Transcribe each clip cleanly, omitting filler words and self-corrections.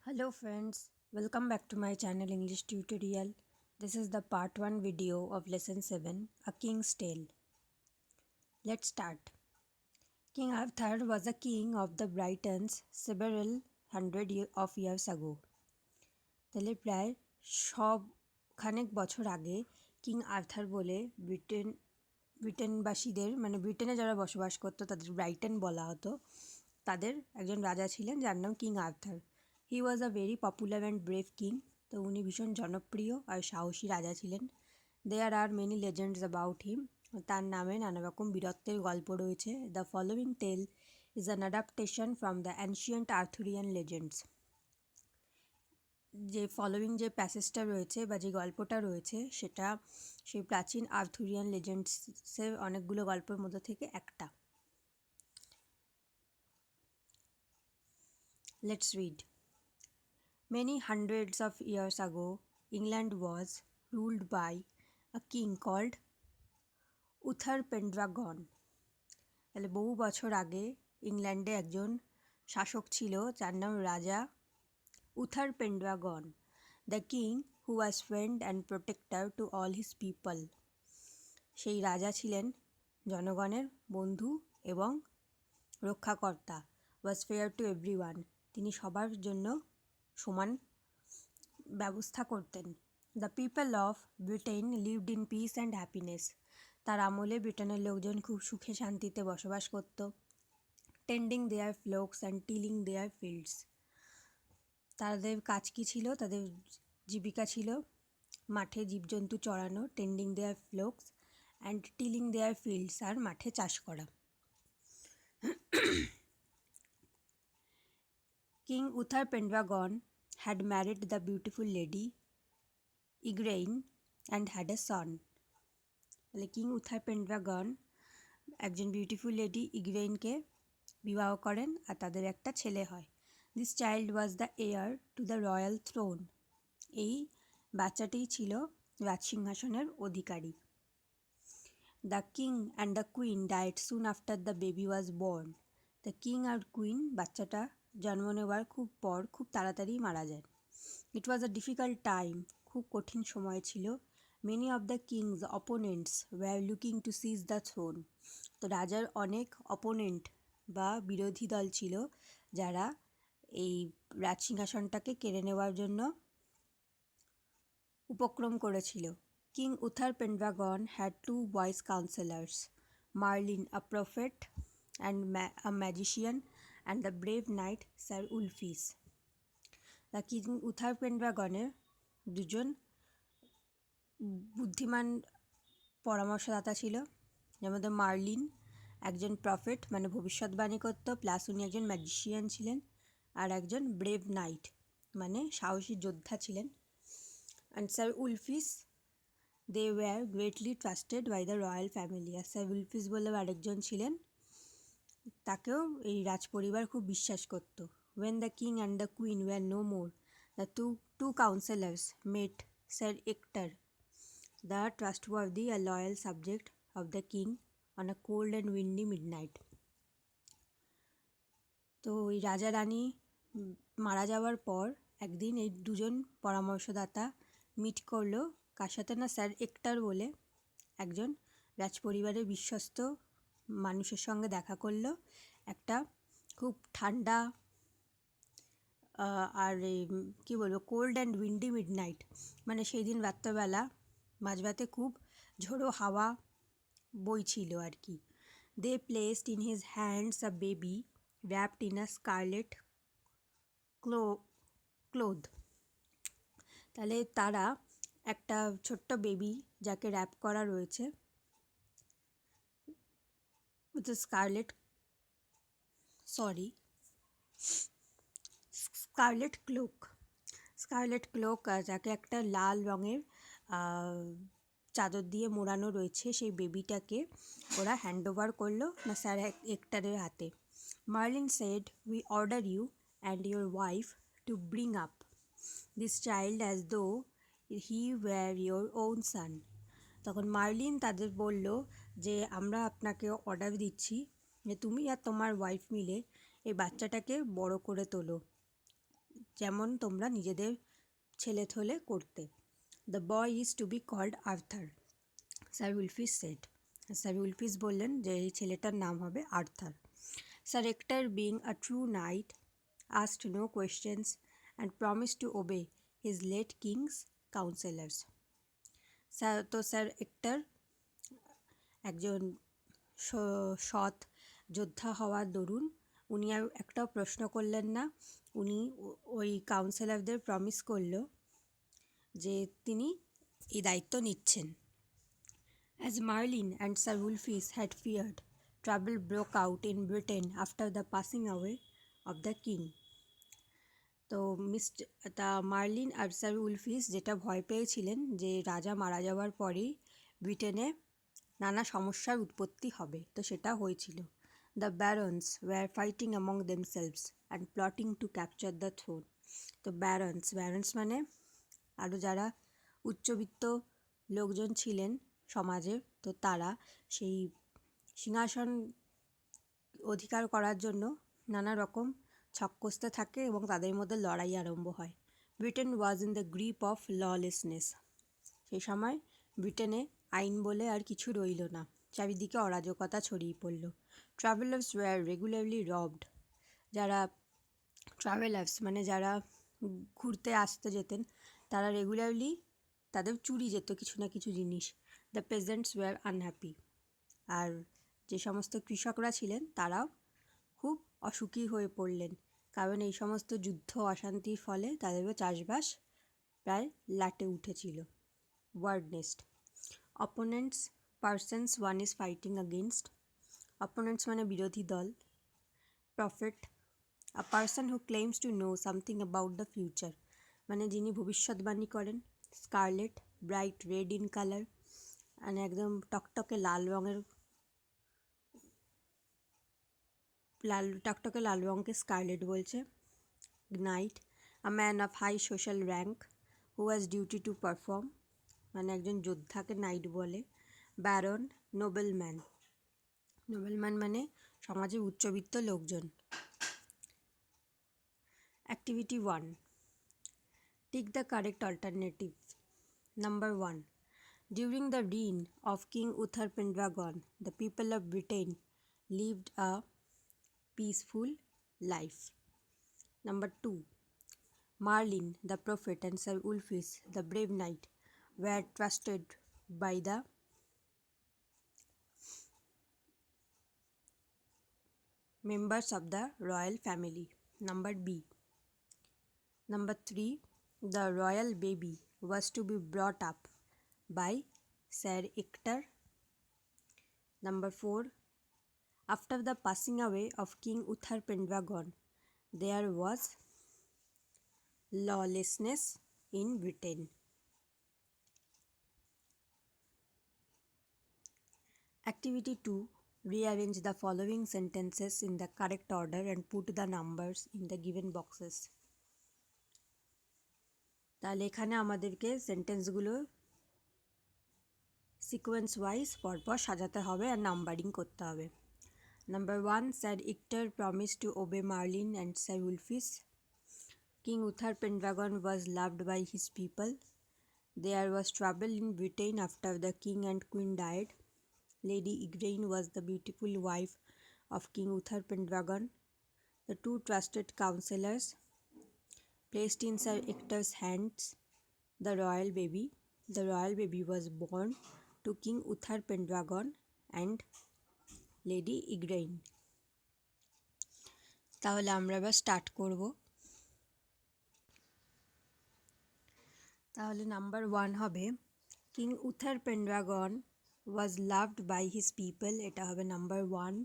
Hello friends, welcome back to my channel English tutorial. This is the part 1 video of lesson 7, A King's Tale. Let's start. King Arthur was a king of the Britons several of years ago. তাহলে প্রায় খানেক বছর আগে king Arthur বলে ব্রিটেনবাসীদের ব্রিটেনে যারা বসবাস করতো তাদের ব্রাইটন বলা হতো, তাদের একজন রাজা ছিলেন যার নাম king Arthur. He was a very popular and brave king. তো উনি ভীষণ জনপ্রিয় আর সাহসী রাজা ছিলেন। There are many legends about him. তার নামে নানা রকম বীরত্বের গল্প রয়েছে। The following tale is an adaptation from the ancient Arthurian legends. যে ফলোয়িং যে প্যাসেজটা রয়েছে বা যে গল্পটা রয়েছে সেটা সেই প্রাচীন আর্থুরিয়ান লেজেন্ডসের অনেকগুলো গল্পের মধ্যে থেকে একটা। Let's read. Many hundreds of years ago, England was ruled by a king called Uther Pendragon. তাহলে বহু বছর আগে ইংল্যান্ডে একজন শাসক ছিল যার নাম রাজা Uther Pendragon. The king who was friend and protector to all his people. সেই রাজা ছিলেন জনগণের বন্ধু এবং রক্ষাকর্তা। Was fair to everyone. তিনি সবার জন্য সমান ব্যবস্থা করতেন। The people of Britain lived in peace and happiness. তার আমলে ব্রিটেনের লোকজন খুব সুখে শান্তিতে বসবাস করত। Tending their flocks and tilling their fields. তাদের কাজ কী ছিল? তাদের জীবিকা ছিল মাঠে জীবজন্তু চড়ানো, tending their flocks and tilling their fields, আর মাঠে চাষ করা। King Uther Pendragon had married the beautiful lady Igraine and had a son. তাহলে কিং উথার পেন্ড্রাগন একজন বিউটিফুল লেডি ইগ্রেইনকে বিবাহ করেন আর তাদের একটা ছেলে হয়। This child was the heir to the royal throne. এই বাচ্চাটিই ছিল রাজসিংহাসনের অধিকারী। The king and the queen died soon after the baby was born. The king আর কুইন বাচ্চাটা জন্ম নেওয়ার খুব তাড়াতাড়ি মারা যায়। It was a difficult time. খুব কঠিন সময় ছিল। Many of the king's opponents were looking to seize the throne. তো রাজার অনেক অপোনেন্ট বা বিরোধী দল ছিল যারা এই রাজসিংহাসনটাকে কেড়ে নেওয়ার জন্য উপক্রম করেছিল। King Uther Pendragon had two wise counsellors, Merlin a prophet and a magician and the brave knight sir Ulfius. The king Uther পেন্ড্রাগনের দুজন বুদ্ধিমান পরামর্শদাতা ছিল, যার মধ্যে মার্লিন একজন প্রফেট মানে ভবিষ্যৎবাণী করত, প্লাস উনি একজন ম্যাজিশিয়ান ছিলেন, আর একজন ব্রেভ নাইট মানে সাহসী যোদ্ধা ছিলেন। And sir Ulfius they were greatly trusted by the royal family. আর স্যার উলফিস বলেও আরেকজন ছিলেন, তাকেও এই রাজপরিবার খুব বিশ্বাস করত। When the king and the queen were no more, the two counselors met Sir Ector, the trustworthy and loyal subject of the king, on a cold and windy midnight. তো ওই রাজা রানী মারা যাওয়ার পর একদিন এই দুজন পরামর্শদাতা মিট করলো কার সাথে না, স্যার এক্টার বলে একজন রাজপরিবারের বিশ্বস্ত মানুষের সঙ্গে দেখা করলো। একটা খুব ঠান্ডা আর কী বলবো, কোল্ড অ্যান্ড উইন্ডি মিডনাইট, মানে সেই দিন রাত্রেবেলা মাঝরাতে খুব ঝোড়ো হাওয়া বইছিল আর কি। They placed in his hands a baby wrapped in a scarlet cloth. তাহলে তারা একটা ছোট্ট বেবি যাকে র্যাপ করা রয়েছে উইথ স্কারলেট ক্লোক, যাকে একটা লাল রঙের চাদর দিয়ে মোড়ানো রয়েছে, সেই বেবিটাকে ওরা হ্যান্ড ওভার করলো না স্যার এক্টারের হাতে। Merlin said, we order you and your wife to bring up this child as though he were your own son. তখন মার্লিন তাদের বলল যে আমরা আপনাকে অর্ডার দিচ্ছি যে তুমি আর তোমার ওয়াইফ মিলে এই বাচ্চাটাকে বড় করে তোলো, যেমন তোমরা নিজেদের ছেলে থলে করতে। The boy is to be called Arthur, sir Ulfius said. Sir Ulfius বললেন যে এই ছেলেটার নাম হবে Arthur. Sir Ector being a true knight asked no questions and promised to obey his late king's counselors. Sir Ector একজন সৎ যোদ্ধা হওয়ার দরুন উনি আর একটাও প্রশ্ন করলেন না। উনি ওই কাউন্সিলরদের প্রমিস করল যে তিনি এই দায়িত্ব নিচ্ছেন। As Merlin and Sir Wulfis had feared, trouble broke out in Britain after the passing away of the king. তো মার্লিন আর স্যার উলফিস যেটা ভয় পেয়েছিলেন যে রাজা মারা যাওয়ার পরেই ব্রিটেনে নানা সমস্যার উৎপত্তি হবে, তো সেটা হয়েছিল। The barons were fighting among themselves and plotting to capture the throne. তো ব্যারন্স মানে আরও যারা উচ্চবিত্ত লোকজন ছিলেন সমাজে, তো তারা সেই সিংহাসন অধিকার করার জন্য নানা রকম ছক কষতে থাকে এবং তাদের মধ্যে লড়াই আরম্ভ হয়। Britain was in the grip of lawlessness. সেই সময় ব্রিটেনে আইন বলে আর কিছু রইল না, চারিদিকে অরাজকতা ছড়িয়ে পড়ল। Travellers were regularly robbed. যারা ট্রাভেলার্স মানে যারা ঘুরতে আসতে যেতেন, তারা রেগুলারলি তাদের চুরি যেত কিছু না কিছু জিনিস। The peasants were unhappy. আর যে সমস্ত কৃষকরা ছিলেন তারাও খুব অসুখী হয়ে পড়লেন, কারণ এই সমস্ত যুদ্ধ অশান্তির ফলে তাদেরও চাষবাস প্রায় লাটে উঠেছিল। Word nest. Opponents persons one is fighting against. Opponents মানে বিরোধী দল। Prophet, a person who claims to know something about the future, মানে যিনি ভবিষ্যৎবাণী করেন। Scarlet, bright red in colour, মানে একদম টকটকে লাল রঙকে স্কারলেট বলছে। Knight, a man of high social rank who has duty to perform, মানে একজন যোদ্ধাকে নাইট বলে। ব্যারন, নোবেলম্যান মানে সমাজে উচ্চবিত্ত লোকজন। Activity 1, tick the correct alternative. Number 1, during the reign of King Uther Pendragon, the people of Britain lived a peaceful life. Number 2, Merlin the prophet and Sir Ulfius the brave knight were trusted by the members of the royal family. Number B. Number 3, the royal baby was to be brought up by Sir Ector. Number 4, after the passing away of King Uther Pendragon, there was lawlessness in Britain. Activity 2, rearrange the following sentences in the correct order and put the numbers in the given boxes. তাহলে এখানে আমাদেরকে সেন্টেন্সগুলো sequence wise পরপর সাজাতে হবে আর numbering করতে হবে। Number 1, Sir Ector promised to obey Merlin and Sir Ulfius. King Uther Pendragon was loved by his people. There was trouble in Britain after the king and queen died. Lady Igraine was the beautiful wife of King Uther Pendragon. The two trusted counsellors placed in Sir Ector's hands the royal baby. The royal baby was born to King Uther Pendragon and Lady Igraine. তাহলে আমরা এবার start করব। তাহলে number 1 হবে king Uther Pendragon was loved by his people, এটা হবে number 1।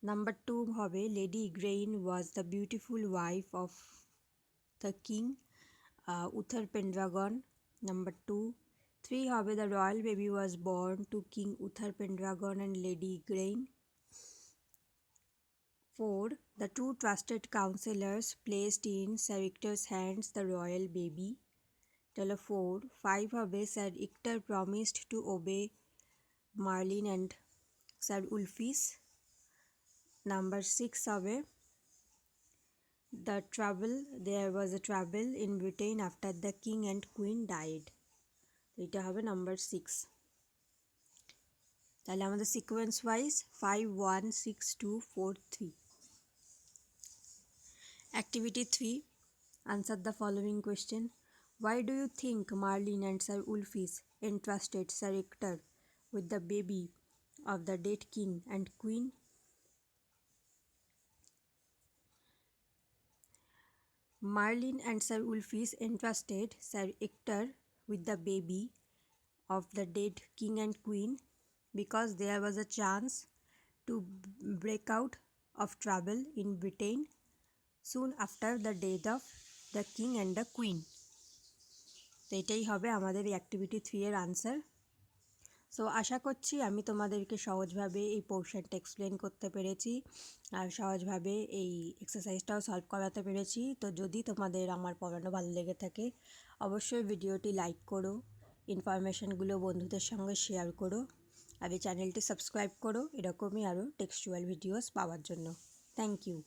Number 2 হবে lady Igraine was the beautiful wife of the king Uther Pendragon, number 2। 3 হবে the royal baby was born to king Uther Pendragon and lady Igraine. 4, the two trusted counselors placed in Sir Ector's hands the royal baby. Tell 4. 5 হবে Sir Ector promised to obey Merlin and Sir Ulfius. Number 6 হবে There was a trouble in Britain after the king and queen died. এটা হবে number 6। তাহলে আমাদের sequence wise 5 1 6 2 4 3। Activity 3. Answer the following question. Why do you think Marlin and Sir Ulfius entrusted Sir Ector with the baby of the dead king and queen? Marlin and Sir Ulfius entrusted Sir Ector with the baby of the dead king and queen because there was a chance to break out of trouble in Britain soon after the death of the king and the queen. তো এটাই হবে আমাদের এই activity 3 এর answer. So আশা করছি আমি তোমাদেরকে সহজভাবে এই পোর্শনটা এক্সপ্লেন করতে পেরেছি আর সহজভাবে এই এক্সারসাইজটাও সলভ করাতে পেরেছি। তো যদি তোমাদের আমার পড়ানো ভালো লেগে থাকে অবশ্যই ভিডিওটি লাইক করো, ইনফরমেশনগুলো বন্ধুদের সঙ্গে শেয়ার করো আর এই চ্যানেলটি সাবস্ক্রাইব করো এরকমই আরও টেক্সচুয়াল ভিডিওস পাওয়ার জন্য। Thank you.